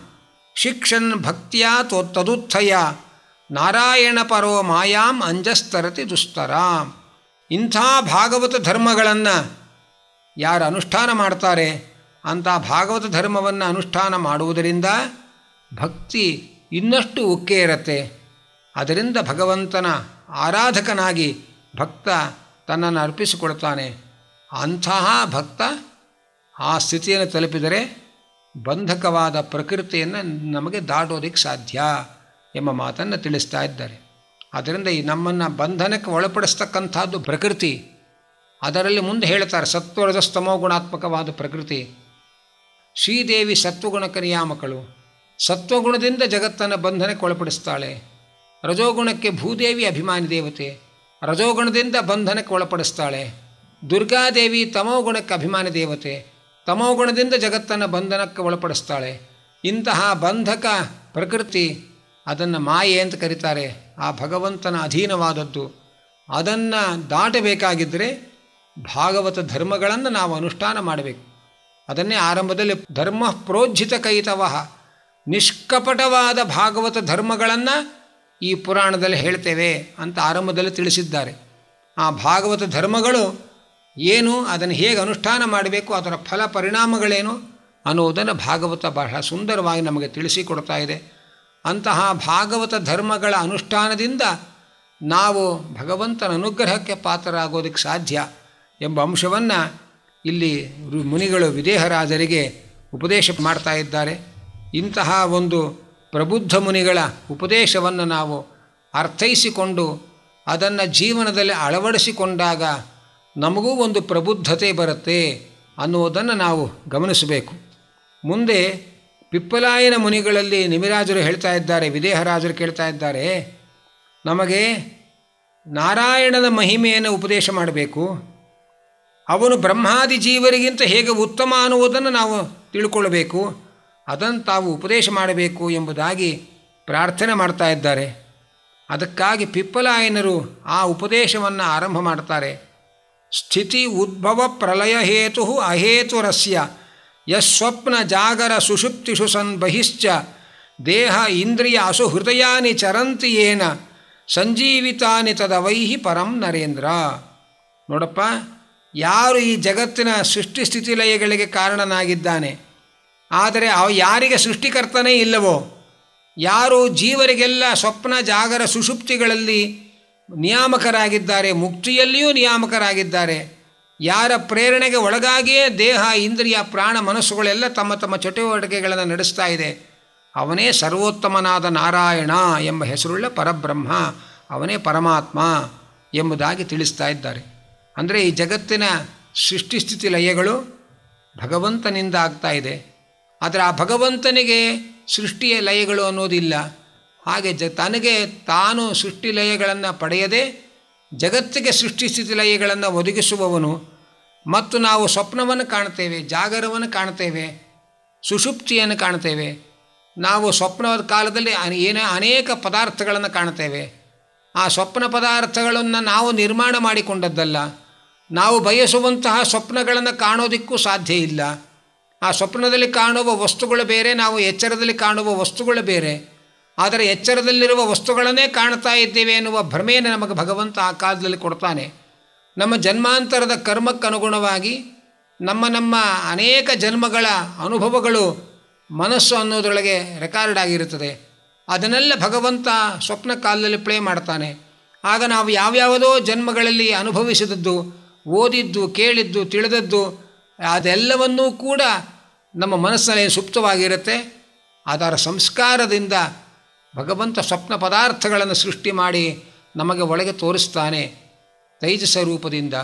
ಶಿಕ್ಷನ್ ಭಕ್ತಿಯ ತದುತ್ಥಯ ನಾರಾಯಣ ಪರೋ ಮಾಯಾಂ ಅಂಜಸ್ತರತಿ ದುಸ್ತರಾಂ. ಇಂಥ ಭಾಗವತ ಧರ್ಮಗಳನ್ನು ಯಾರು ಅನುಷ್ಠಾನ ಮಾಡ್ತಾರೆ ಅಂಥ ಭಾಗವತ ಧರ್ಮವನ್ನು ಅನುಷ್ಠಾನ ಮಾಡುವುದರಿಂದ ಭಕ್ತಿ ಇನ್ನಷ್ಟು ಉಕ್ಕೇ ಇರುತ್ತೆ. ಅದರಿಂದ ಭಗವಂತನ ಆರಾಧಕನಾಗಿ ಭಕ್ತ ತನ್ನನ್ನು ಅರ್ಪಿಸಿಕೊಳ್ತಾನೆ. ಅಂತಹ ಭಕ್ತ ಆ ಸ್ಥಿತಿಯನ್ನು ತಲುಪಿದರೆ ಬಂಧಕವಾದ ಪ್ರಕೃತಿಯನ್ನು ನಮಗೆ ದಾಟೋದಕ್ಕೆ ಸಾಧ್ಯ ಎಂಬ ಮಾತನ್ನು ತಿಳಿಸ್ತಾ ಇದ್ದಾರೆ. ಆದ್ದರಿಂದ ಈ ನಮ್ಮನ್ನು ಬಂಧನಕ್ಕೆ ಒಳಪಡಿಸ್ತಕ್ಕಂಥದ್ದು ಪ್ರಕೃತಿ. ಅದರಲ್ಲಿ ಮುಂದೆ ಹೇಳ್ತಾರೆ ಸತ್ವರಜಸ್ತಮೋ ಗುಣಾತ್ಮಕವಾದ ಪ್ರಕೃತಿ. ಶ್ರೀದೇವಿ ಸತ್ವಗುಣಕ ನಿಯಾಮಕಳು. ಸತ್ವಗುಣದಿಂದ ಜಗತ್ತನ್ನು ಬಂಧನಕ್ಕೆ ಒಳಪಡಿಸ್ತಾಳೆ. ರಜೋಗುಣಕ್ಕೆ ಭೂದೇವಿ ಅಭಿಮಾನಿ ದೇವತೆ, ರಜೋಗುಣದಿಂದ ಬಂಧನಕ್ಕೆ ಒಳಪಡಿಸ್ತಾಳೆ. ದುರ್ಗಾದೇವಿ ತಮೋಗುಣಕ್ಕೆ ಅಭಿಮಾನಿ ದೇವತೆ, ತಮೋಗುಣದಿಂದ ಜಗತ್ತನ್ನು ಬಂಧನಕ್ಕೆ ಒಳಪಡಿಸ್ತಾಳೆ. ಇಂತಹ ಬಂಧಕ ಪ್ರಕೃತಿ ಅದನ್ನು ಮಾಯೆ ಅಂತ ಕರೀತಾರೆ. ಆ ಭಗವಂತನ ಅಧೀನವಾದದ್ದು. ಅದನ್ನು ದಾಟಬೇಕಾಗಿದ್ದರೆ ಭಾಗವತ ಧರ್ಮಗಳನ್ನು ನಾವು ಅನುಷ್ಠಾನ ಮಾಡಬೇಕು. ಅದನ್ನೇ ಆರಂಭದಲ್ಲಿ ಧರ್ಮ ಪ್ರೋಜ್ಜಿತ ಕೈತವಃ, ನಿಷ್ಕಪಟವಾದ ಭಾಗವತ ಧರ್ಮಗಳನ್ನು ಈ ಪುರಾಣದಲ್ಲಿ ಹೇಳ್ತೇವೆ ಅಂತ ಆರಂಭದಲ್ಲಿ ತಿಳಿಸಿದ್ದಾರೆ. ಆ ಭಾಗವತ ಧರ್ಮಗಳು ಏನು, ಅದನ್ನು ಹೇಗೆ ಅನುಷ್ಠಾನ ಮಾಡಬೇಕು, ಅದರ ಫಲ ಪರಿಣಾಮಗಳೇನು ಅನ್ನೋದನ್ನು ಭಾಗವತ ಬಹಳ ಸುಂದರವಾಗಿ ನಮಗೆ ತಿಳಿಸಿಕೊಡ್ತಾ ಇದೆ. ಅಂತಹ ಭಾಗವತ ಧರ್ಮಗಳ ಅನುಷ್ಠಾನದಿಂದ ನಾವು ಭಗವಂತನ ಅನುಗ್ರಹಕ್ಕೆ ಪಾತ್ರರಾಗೋದಕ್ಕೆ ಸಾಧ್ಯ ಎಂಬ ಅಂಶವನ್ನು ಇಲ್ಲಿ ಮುನಿಗಳು ವಿದೇಹರಾಜರಿಗೆ ಉಪದೇಶ ಮಾಡ್ತಾ ಇದ್ದಾರೆ. ಇಂತಹ ಒಂದು ಪ್ರಬುದ್ಧ ಮುನಿಗಳ ಉಪದೇಶವನ್ನು ನಾವು ಅರ್ಥೈಸಿಕೊಂಡು ಅದನ್ನು ಜೀವನದಲ್ಲಿ ಅಳವಡಿಸಿಕೊಂಡಾಗ ನಮಗೂ ಒಂದು ಪ್ರಬುದ್ಧತೆ ಬರುತ್ತೆ ಅನ್ನುವುದನ್ನು ನಾವು ಗಮನಿಸಬೇಕು. ಮುಂದೆ ಪಿಪ್ಪಲಾಯನ ಮುನಿಗಳಲ್ಲಿ ನಿಮಿರಾಜರು ಹೇಳ್ತಾ ಇದ್ದಾರೆ, ವಿದೇಹರಾಜರು ಕೇಳ್ತಾ ಇದ್ದಾರೆ, ನಮಗೆ ನಾರಾಯಣನ ಮಹಿಮೆಯನ್ನು ಉಪದೇಶ ಮಾಡಬೇಕು. ಅವನು ಬ್ರಹ್ಮಾದಿ ಜೀವರಿಗಿಂತ ಹೇಗೆ ಉತ್ತಮ ಅನ್ನುವುದನ್ನು ನಾವು ತಿಳ್ಕೊಳ್ಬೇಕು. ಅದನ್ನು ತಾವು ಉಪದೇಶ ಮಾಡಬೇಕು ಎಂಬುದಾಗಿ ಪ್ರಾರ್ಥನೆ ಮಾಡ್ತಾ ಇದ್ದಾರೆ. ಅದಕ್ಕಾಗಿ ಪಿಪ್ಪಲಾಯನರು ಆ ಉಪದೇಶವನ್ನು ಆರಂಭ ಮಾಡ್ತಾರೆ. ಸ್ಥಿತಿ ಉದ್ಭವ ಪ್ರಲಯ ಹೇತು ಅಹೇತುರಸ್ಯ ಯಸ್ವಪ್ನ ಜಾಗರ ಸುಷುಪ್ತಿಷು ಸನ್ ಬಹಿಶ್ಚ ದೇಹ ಇಂದ್ರಿಯ ಅಸು ಹೃದಯಾನಿ ಚರಂತಿ ಏನ ಸಂಜೀವಿತಾನಿ ತದವೈಹಿ ಪರಂ ನರೇಂದ್ರ. ನೋಡಪ್ಪ, ಯಾರು ಈ ಜಗತ್ತಿನ ಸೃಷ್ಟಿ ಸ್ಥಿತಿ ಲಯಗಳಿಗೆ ಕಾರಣನಾಗಿದ್ದಾನೆ, ಆದರೆ ಯಾರಿಗೆ ಸೃಷ್ಟಿಕರ್ತನೇ ಇಲ್ಲವೋ, ಯಾರು ಜೀವರಿಗೆಲ್ಲ ಸ್ವಪ್ನ ಜಾಗರ ಸುಷುಪ್ತಿಗಳಲ್ಲಿ ನಿಯಾಮಕರಾಗಿದ್ದಾರೆ, ಮುಕ್ತಿಯಲ್ಲಿಯೂ ನಿಯಾಮಕರಾಗಿದ್ದಾರೆ, ಯಾರ ಪ್ರೇರಣೆಗೆ ಒಳಗಾಗಿಯೇ ದೇಹ ಇಂದ್ರಿಯ ಪ್ರಾಣ ಮನಸ್ಸುಗಳೆಲ್ಲ ತಮ್ಮ ತಮ್ಮ ಚಟುವಟಿಕೆಗಳನ್ನು ನಡೆಸ್ತಾ ಇದೆ, ಅವನೇ ಸರ್ವೋತ್ತಮನಾದ ನಾರಾಯಣ ಎಂಬ ಹೆಸರುಳ್ಳ ಪರಬ್ರಹ್ಮ, ಅವನೇ ಪರಮಾತ್ಮ ಎಂಬುದಾಗಿ ತಿಳಿಸ್ತಾ ಇದ್ದಾರೆ. ಅಂದರೆ ಈ ಜಗತ್ತಿನ ಸೃಷ್ಟಿಸ್ಥಿತಿ ಲಯಗಳು ಭಗವಂತನಿಂದ ಆಗ್ತಾ ಇದೆ. ಆದರೆ ಆ ಭಗವಂತನಿಗೆ ಸೃಷ್ಟಿಯ ಲಯಗಳು ಅನ್ನೋದಿಲ್ಲ. ಹಾಗೆ ತನಗೆ ತಾನು ಸೃಷ್ಟಿ ಲಯಗಳನ್ನು ಪಡೆಯದೆ ಜಗತ್ತಿಗೆ ಸೃಷ್ಟಿಸ್ಥಿತಿ ಲಯಗಳನ್ನು ಒದಗಿಸುವವನು. ಮತ್ತು ನಾವು ಸ್ವಪ್ನವನ್ನು ಕಾಣ್ತೇವೆ, ಜಾಗರವನ್ನು ಕಾಣ್ತೇವೆ, ಸುಷುಪ್ತಿಯನ್ನು ಕಾಣ್ತೇವೆ. ನಾವು ಸ್ವಪ್ನದ ಕಾಲದಲ್ಲಿ ಅನೇಕ ಪದಾರ್ಥಗಳನ್ನು ಕಾಣ್ತೇವೆ. ಆ ಸ್ವಪ್ನ ಪದಾರ್ಥಗಳನ್ನು ನಾವು ನಿರ್ಮಾಣ ಮಾಡಿಕೊಂಡದ್ದಲ್ಲ. ನಾವು ಬಯಸುವಂತಹ ಸ್ವಪ್ನಗಳನ್ನು ಕಾಣೋದಕ್ಕೂ ಸಾಧ್ಯ ಇಲ್ಲ. ಆ ಸ್ವಪ್ನದಲ್ಲಿ ಕಾಣುವ ವಸ್ತುಗಳು ಬೇರೆ, ನಾವು ಎಚ್ಚರದಲ್ಲಿ ಕಾಣುವ ವಸ್ತುಗಳು ಬೇರೆ. ಆದರೆ ಎಚ್ಚರದಲ್ಲಿರುವ ವಸ್ತುಗಳನ್ನೇ ಕಾಣ್ತಾ ಇದ್ದೇವೆ ಎನ್ನುವ ಭ್ರಮೆಯನ್ನು ನಮಗೆ ಭಗವಂತ ಆ ಕಾಲದಲ್ಲಿ ಕೊಡ್ತಾನೆ. ನಮ್ಮ ಜನ್ಮಾಂತರದ ಕರ್ಮಕ್ಕನುಗುಣವಾಗಿ ನಮ್ಮ ಅನೇಕ ಜನ್ಮಗಳ ಅನುಭವಗಳು ಮನಸ್ಸು ಅನ್ನೋದರೊಳಗೆ ರೆಕಾರ್ಡ್ ಆಗಿರುತ್ತದೆ. ಅದನ್ನೆಲ್ಲ ಭಗವಂತ ಸ್ವಪ್ನ ಕಾಲದಲ್ಲಿ ಪ್ಲೇ ಮಾಡ್ತಾನೆ. ಆಗ ನಾವು ಯಾವ್ಯಾವುದೋ ಜನ್ಮಗಳಲ್ಲಿ ಅನುಭವಿಸಿದದ್ದು, ಓದಿದ್ದು, ಕೇಳಿದ್ದು, ತಿಳಿದದ್ದು ಅದೆಲ್ಲವನ್ನೂ ಕೂಡ ನಮ್ಮ ಮನಸ್ಸಿನಲ್ಲಿ ಸುಪ್ತವಾಗಿರುತ್ತೆ. ಅದರ ಸಂಸ್ಕಾರದಿಂದ ಭಗವಂತ ಸ್ವಪ್ನ ಪದಾರ್ಥಗಳನ್ನು ಸೃಷ್ಟಿ ಮಾಡಿ ನಮಗೆ ಒಳಗೆ ತೋರಿಸ್ತಾನೆ. ತೈಜಸ ರೂಪದಿಂದ,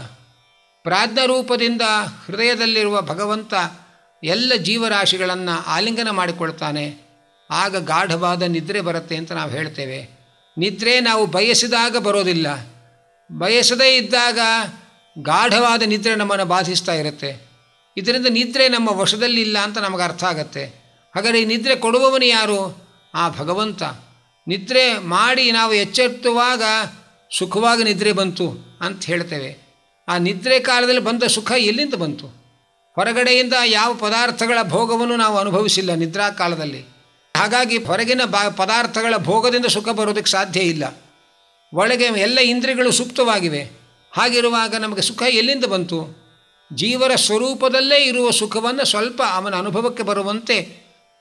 ಪ್ರಾಜ್ಞ ರೂಪದಿಂದ ಹೃದಯದಲ್ಲಿರುವ ಭಗವಂತ ಎಲ್ಲ ಜೀವರಾಶಿಗಳನ್ನು ಆಲಿಂಗನ ಮಾಡಿಕೊಳ್ತಾನೆ. ಆಗ ಗಾಢವಾದ ನಿದ್ರೆ ಬರುತ್ತೆ ಅಂತ ನಾವು ಹೇಳ್ತೇವೆ. ನಿದ್ರೆ ನಾವು ಬಯಸಿದಾಗ ಬರೋದಿಲ್ಲ. ಬಯಸದೇ ಇದ್ದಾಗ ಗಾಢವಾದ ನಿದ್ರೆ ನಮ್ಮನ್ನು ಬಾಧಿಸ್ತಾ ಇರುತ್ತೆ. ಇದರಿಂದ ನಿದ್ರೆ ನಮ್ಮ ವಶದಲ್ಲಿ ಇಲ್ಲ ಅಂತ ನಮಗೆ ಅರ್ಥ ಆಗುತ್ತೆ. ಹಾಗಾದರೆ ಈ ನಿದ್ರೆ ಕೊಡುವವನು ಯಾರು? ಆ ಭಗವಂತ. ನಿದ್ರೆ ಮಾಡಿ ನಾವು ಎಚ್ಚೆತ್ತುವಾಗ ಸುಖವಾಗಿ ನಿದ್ರೆ ಬಂತು ಅಂತ ಹೇಳ್ತೇವೆ. ಆ ನಿದ್ರೆ ಕಾಲದಲ್ಲಿ ಬಂದ ಸುಖ ಎಲ್ಲಿಂದ ಬಂತು? ಹೊರಗಡೆಯಿಂದ ಯಾವ ಪದಾರ್ಥಗಳ ಭೋಗವನ್ನು ನಾವು ಅನುಭವಿಸಿಲ್ಲ ನಿದ್ರಾ ಕಾಲದಲ್ಲಿ. ಹಾಗಾಗಿ ಹೊರಗಿನ ಪದಾರ್ಥಗಳ ಭೋಗದಿಂದ ಸುಖ ಬರೋದಕ್ಕೆ ಸಾಧ್ಯ ಇಲ್ಲ. ಒಳಗೆ ಎಲ್ಲ ಇಂದ್ರಿಯಗಳು ಸುಪ್ತವಾಗಿವೆ. ಹಾಗಿರುವಾಗ ನಮಗೆ ಸುಖ ಎಲ್ಲಿಂದ ಬಂತು? ಜೀವರ ಸ್ವರೂಪದಲ್ಲೇ ಇರುವ ಸುಖವನ್ನು ಸ್ವಲ್ಪ ಅವನ ಅನುಭವಕ್ಕೆ ಬರುವಂತೆ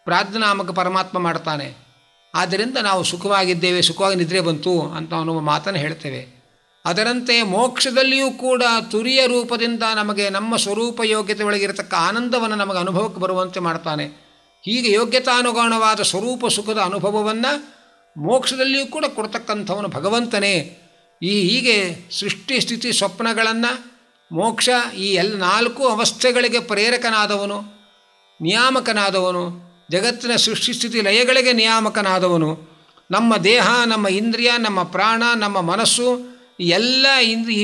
ಪ್ರಾಜ್ಞಾನಾಮಕ ಪರಮಾತ್ಮ ಮಾಡ್ತಾನೆ. ಆದ್ದರಿಂದ ನಾವು ಸುಖವಾಗಿದ್ದೇವೆ, ಸುಖವಾಗಿ ನಿದ್ರೆ ಬಂತು ಅಂತ ಅನ್ನುವ ಮಾತನ್ನು ಹೇಳ್ತೇವೆ. ಅದರಂತೆ ಮೋಕ್ಷದಲ್ಲಿಯೂ ಕೂಡ ತುರಿಯ ರೂಪದಿಂದ ನಮಗೆ ನಮ್ಮ ಸ್ವರೂಪ ಯೋಗ್ಯತೆ ಒಳಗಿರತಕ್ಕ ಆನಂದವನ್ನು ನಮಗೆ ಅನುಭವಕ್ಕೆ ಬರುವಂತೆ ಮಾಡ್ತಾನೆ. ಹೀಗೆ ಯೋಗ್ಯತಾನುಗುಣವಾದ ಸ್ವರೂಪ ಸುಖದ ಅನುಭವವನ್ನು ಮೋಕ್ಷದಲ್ಲಿಯೂ ಕೂಡ ಕೊಡ್ತಕ್ಕಂಥವನು ಭಗವಂತನೇ. ಹೀಗೆ ಸೃಷ್ಟಿ ಸ್ಥಿತಿ ಸ್ವಪ್ನಗಳನ್ನು ಮೋಕ್ಷ ಈ 4 ಅವಸ್ಥೆಗಳಿಗೆ ಪ್ರೇರಕನಾದವನು, ನಿಯಾಮಕನಾದವನು, ಜಗತ್ತಿನ ಸೃಷ್ಟಿ ಸ್ಥಿತಿ ಲಯಗಳಿಗೆ ನಿಯಾಮಕನಾದವನು, ನಮ್ಮ ದೇಹ, ನಮ್ಮ ಇಂದ್ರಿಯ, ನಮ್ಮ ಪ್ರಾಣ, ನಮ್ಮ ಮನಸ್ಸು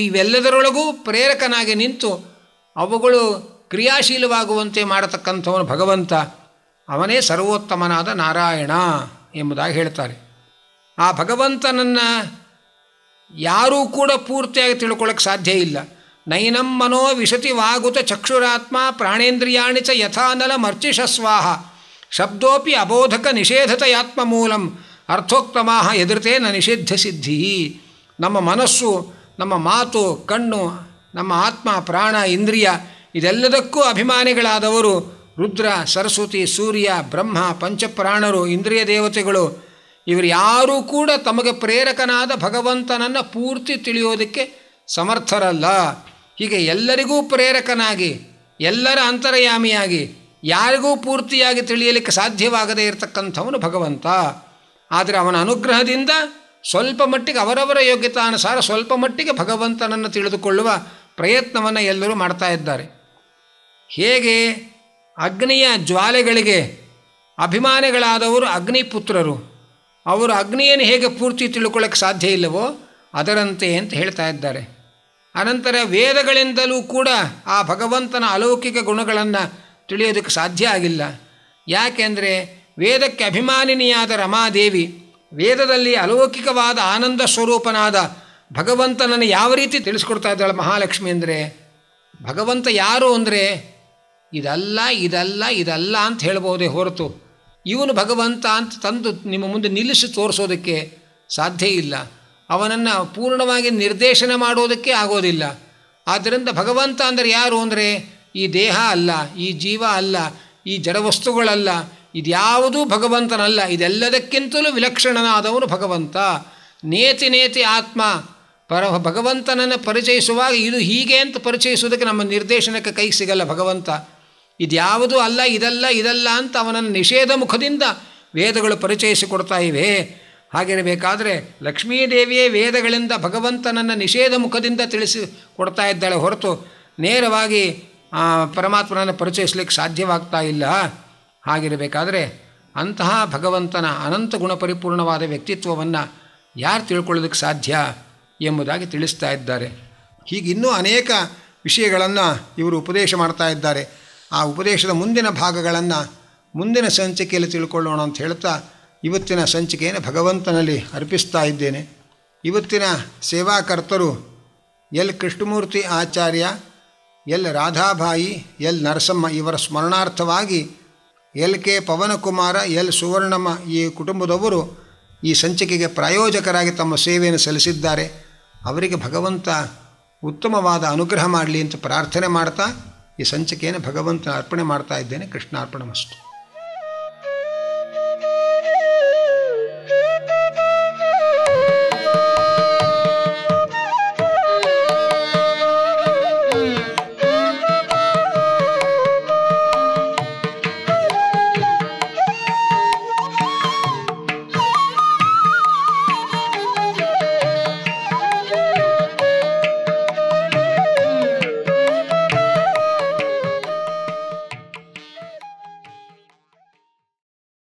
ಇವೆಲ್ಲದರೊಳಗೂ ಪ್ರೇರಕನಾಗಿ ನಿಂತು ಅವುಗಳು ಕ್ರಿಯಾಶೀಲವಾಗುವಂತೆ ಮಾಡತಕ್ಕಂಥವನು ಭಗವಂತ. ಅವನೇ ಸರ್ವೋತ್ತಮನಾದ ನಾರಾಯಣ ಎಂಬುದಾಗಿ ಹೇಳ್ತಾರೆ. ಆ ಭಗವಂತನನ್ನು ಯಾರೂ ಕೂಡ ಪೂರ್ತಿಯಾಗಿ ತಿಳ್ಕೊಳ್ಳೋಕ್ಕೆ ಸಾಧ್ಯ ಇಲ್ಲ. ನೈನಂ ಮನೋ ವಿಶತಿ ವಾಗುತ ಚಕ್ಷುರಾತ್ಮ ಪ್ರಾಣೇಂದ್ರಿಯಾಣಿ ಚ ಯಥಾನಲ ಮರ್ಚಿಷಸ್ವಾಹ ಶಬ್ದೋಪಿ ಅಬೋಧಕ ನಿಷೇಧತೆಯಾತ್ಮ ಮೂಲಂ ಅರ್ಥೋಕ್ತಮಾಹ ಎದುರ್ತೇ ನ ನಿಷಿದ್ಧ ಸಿದ್ಧಿ. ನಮ್ಮ ಮನಸ್ಸು, ನಮ್ಮ ಮಾತು, ಕಣ್ಣು, ನಮ್ಮ ಆತ್ಮ, ಪ್ರಾಣ, ಇಂದ್ರಿಯ ಇದೆಲ್ಲದಕ್ಕೂ ಅಭಿಮಾನಿಗಳಾದವರು ರುದ್ರ, ಸರಸ್ವತಿ, ಸೂರ್ಯ, ಬ್ರಹ್ಮ, ಪಂಚಪ್ರಾಣರು, ಇಂದ್ರಿಯ ದೇವತೆಗಳು ಇವರು ಯಾರೂ ಕೂಡ ತಮಗೆ ಪ್ರೇರಕನಾದ ಭಗವಂತನನ್ನು ಪೂರ್ತಿ ತಿಳಿಯೋದಕ್ಕೆ ಸಮರ್ಥರಲ್ಲ. ಹೀಗೆ ಎಲ್ಲರಿಗೂ ಪ್ರೇರಕನಾಗಿ, ಎಲ್ಲರ ಅಂತರ್ಯಾಮಿಯಾಗಿ, ಯಾರಿಗೂ ಪೂರ್ತಿಯಾಗಿ ತಿಳಿಯಲಿಕ್ಕೆ ಸಾಧ್ಯವಾಗದೇ ಇರತಕ್ಕಂಥವನು ಭಗವಂತ. ಆದರೆ ಅವನ ಅನುಗ್ರಹದಿಂದ ಸ್ವಲ್ಪ ಮಟ್ಟಿಗೆ ಅವರವರ ಯೋಗ್ಯತಾನುಸಾರ ಸ್ವಲ್ಪ ಮಟ್ಟಿಗೆ ಭಗವಂತನನ್ನು ತಿಳಿದುಕೊಳ್ಳುವ ಪ್ರಯತ್ನವನ್ನು ಎಲ್ಲರೂ ಮಾಡ್ತಾ ಇದ್ದಾರೆ. ಹೇಗೆ ಅಗ್ನಿಯ ಜ್ವಾಲೆಗಳಿಗೆ ಅಭಿಮಾನಿಗಳಾದವರು ಅಗ್ನಿಪುತ್ರರು, ಅವರು ಅಗ್ನಿಯನ್ನು ಹೇಗೆ ಪೂರ್ತಿ ತಿಳ್ಕೊಳ್ಳೋಕ್ಕೆ ಸಾಧ್ಯ ಇಲ್ಲವೋ ಅದರಂತೆ ಅಂತ ಹೇಳ್ತಾ ಇದ್ದಾರೆ. ಅನಂತರ ವೇದಗಳಿಂದಲೂ ಕೂಡ ಆ ಭಗವಂತನ ಅಲೌಕಿಕ ಗುಣಗಳನ್ನು ತಿಳಿಯೋದಕ್ಕೆ ಸಾಧ್ಯ ಆಗಿಲ್ಲ. ಯಾಕೆಂದರೆ ವೇದಕ್ಕೆ ಅಭಿಮಾನಿನಿಯಾದ ರಮಾದೇವಿ ವೇದದಲ್ಲಿ ಅಲೌಕಿಕವಾದ ಆನಂದ ಸ್ವರೂಪನಾದ ಭಗವಂತನನ್ನು ಯಾವ ರೀತಿ ತಿಳಿಸ್ಕೊಡ್ತಾ ಇದ್ದಾಳೆ ಮಹಾಲಕ್ಷ್ಮಿ ಅಂದರೆ, ಭಗವಂತ ಯಾರು ಅಂದರೆ ಇದಲ್ಲ ಇದಲ್ಲ ಇದಲ್ಲ ಅಂತ ಹೇಳ್ಬೋದೇ ಹೊರತು ಇವನು ಭಗವಂತ ಅಂತ ತಂದು ನಿಮ್ಮ ಮುಂದೆ ನಿಲ್ಲಿಸಿ ತೋರಿಸೋದಕ್ಕೆ ಸಾಧ್ಯ ಇಲ್ಲ. ಅವನನ್ನು ಪೂರ್ಣವಾಗಿ ನಿರ್ದೇಶನ ಮಾಡೋದಕ್ಕೆ ಆಗೋದಿಲ್ಲ. ಆದ್ದರಿಂದ ಭಗವಂತ ಅಂದರೆ ಯಾರು ಅಂದರೆ ಈ ದೇಹ ಅಲ್ಲ, ಈ ಜೀವ ಅಲ್ಲ, ಈ ಜಡವಸ್ತುಗಳಲ್ಲ, ಇದ್ಯಾವುದೂ ಭಗವಂತನಲ್ಲ. ಇದೆಲ್ಲದಕ್ಕಿಂತಲೂ ವಿಲಕ್ಷಣನಾದವನು ಭಗವಂತ. ನೇತಿ ನೇತಿ ಆತ್ಮ ಭಗವಂತನನ್ನು ಪರಿಚಯಿಸುವಾಗ ಇದು ಹೀಗೆ ಅಂತ ಪರಿಚಯಿಸೋದಕ್ಕೆ ನಮ್ಮ ನಿರ್ದೇಶನಕ್ಕೆ ಕೈಗೆ ಸಿಗಲ್ಲ. ಭಗವಂತ ಇದ್ಯಾವುದೂ ಅಲ್ಲ, ಇದಲ್ಲ ಇದಲ್ಲ ಅಂತ ಅವನನ್ನು ನಿಷೇಧ ಮುಖದಿಂದ ವೇದಗಳು ಪರಿಚಯಿಸಿಕೊಡ್ತಾ ಇವೆ. ಹಾಗಿರಬೇಕಾದರೆ ಲಕ್ಷ್ಮೀದೇವಿಯೇ ವೇದಗಳಿಂದ ಭಗವಂತನನ್ನು ನಿಷೇಧ ಮುಖದಿಂದ ತಿಳಿಸಿ ಕೊಡ್ತಾ ಇದ್ದಾಳೆ ಹೊರತು ನೇರವಾಗಿ ಪರಮಾತ್ಮನನ್ನು ಪರಿಚಯಿಸಲಿಕ್ಕೆ ಸಾಧ್ಯವಾಗ್ತಾ ಇಲ್ಲ. ಹಾಗಿರಬೇಕಾದರೆ ಅಂತಹ ಭಗವಂತನ ಅನಂತ ಗುಣ ಪರಿಪೂರ್ಣವಾದ ವ್ಯಕ್ತಿತ್ವವನ್ನು ಯಾರು ತಿಳ್ಕೊಳ್ಳೋದಕ್ಕೆ ಸಾಧ್ಯ ಎಂಬುದಾಗಿ ತಿಳಿಸ್ತಾ ಇದ್ದಾರೆ. ಹೀಗೆ ಇನ್ನೂ ಅನೇಕ ವಿಷಯಗಳನ್ನು ಇವರು ಉಪದೇಶ ಮಾಡ್ತಾ ಇದ್ದಾರೆ. ಆ ಉಪದೇಶದ ಮುಂದಿನ ಭಾಗಗಳನ್ನು ಮುಂದಿನ ಸಂಚಿಕೆಯಲ್ಲಿ ತಿಳ್ಕೊಳ್ಳೋಣ ಅಂತ ಹೇಳ್ತಾ ಇವತ್ತಿನ ಸಂಚಿಕೆಯನ್ನು ಭಗವಂತನಲ್ಲಿ ಅರ್ಪಿಸ್ತಾ ಇದ್ದೇನೆ. ಇವತ್ತಿನ ಸೇವಾಕರ್ತರು L Krishnamurthy Acharya, L Radhabai, L Narasamma ಇವರ ಸ್ಮರಣಾರ್ಥವಾಗಿ L K Pavankumar, L Suvarnamma ಈ ಕುಟುಂಬದವರು ಈ ಸಂಚಿಕೆಗೆ ಪ್ರಾಯೋಜಕರಾಗಿ ತಮ್ಮ ಸೇವೆಯನ್ನು ಸಲ್ಲಿಸಿದ್ದಾರೆ. ಅವರಿಗೆ ಭಗವಂತ ಉತ್ತಮವಾದ ಅನುಗ್ರಹ ಮಾಡಲಿ ಅಂತ ಪ್ರಾರ್ಥನೆ ಮಾಡ್ತಾ ಈ ಸಂಚಿಕೆಯನ್ನು ಭಗವಂತನ ಅರ್ಪಣೆ ಮಾಡ್ತಾ ಇದ್ದೇನೆ. ಕೃಷ್ಣಾರ್ಪಣಮಸ್ತು.